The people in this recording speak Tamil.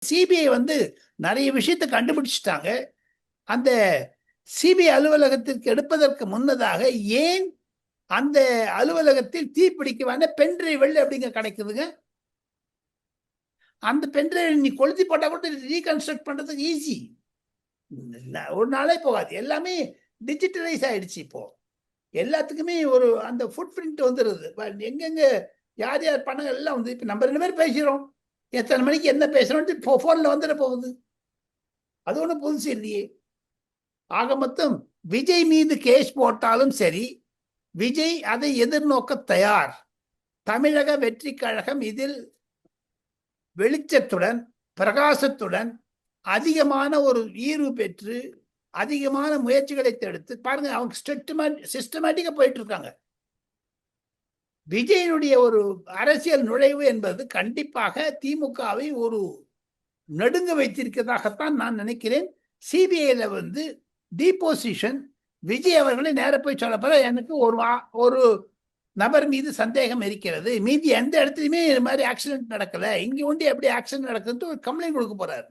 சிபிஐ வந்து நிறைய விஷயத்தை கண்டுபிடிச்சிட்டாங்க. அந்த சிபிஐ அலுவலகத்திற்கு எடுப்பதற்கு முன்னதாக ஏன் அந்த அலுவலகத்தில் தீப்பிடிக்கவான பென்டிரைவ் அப்படிங்க கிடைக்குதுங்க. அந்த பென்டிரைவ் நீ கொளுத்தி போட்டா கூட ரீகன்ஸ்ட்ரக்ட் பண்றதுக்கு ஈஸி, ஒரு நாளே போகாது. எல்லாமே டிஜிட்டலைஸ் ஆயிடுச்சு. இப்போ எல்லாத்துக்குமே ஒரு அந்த ஃபுட் பிரிண்ட் வந்துடுது. எங்கெங்க யார் யார் பணங்கள் எல்லாம் வந்து இப்போ நம்ம 2 பேர் பேசுகிறோம், எத்தனை மணிக்கு என்ன பேசுறோம் போன்ல வந்துட போகுது. அது ஒன்றும் புதுசு இல்லையே. ஆக மொத்தம் விஜய் மீது கேஸ் போட்டாலும் சரி, விஜய் அதை எதிர்நோக்க தயார். தமிழக வெற்றி கழகம் இதில் வெளிச்சத்துடன் பிரகாசத்துடன் அதிகமான ஒரு ஈர்வு பெற்று அதிகமான முயற்சிகளை எடுத்து பாருங்க. அவங்க சிஸ்டமேட்டிக்கா போயிட்டு இருக்காங்க. விஜயனுடைய ஒரு அரசியல் நுழைவு என்பது கண்டிப்பாக திமுகவை ஒரு நடுங்க வைத்திருக்கிறதாகத்தான் நான் நினைக்கிறேன். சிபிஐல வந்து டிபோசிஷன் விஜய் அவர்களை நேர போய் சொல்ல போற எனக்கு ஒரு நபர் மீது சந்தேகம் இருக்கிறது, மீதி எந்த இடத்துலையுமே இது மாதிரி ஆக்சிடென்ட் நடக்கல, இங்க ஒண்டி எப்படி ஆக்சிடென்ட் நடக்குதுன்னு ஒரு கம்ப்ளைண்ட் கொடுக்க போறாரு.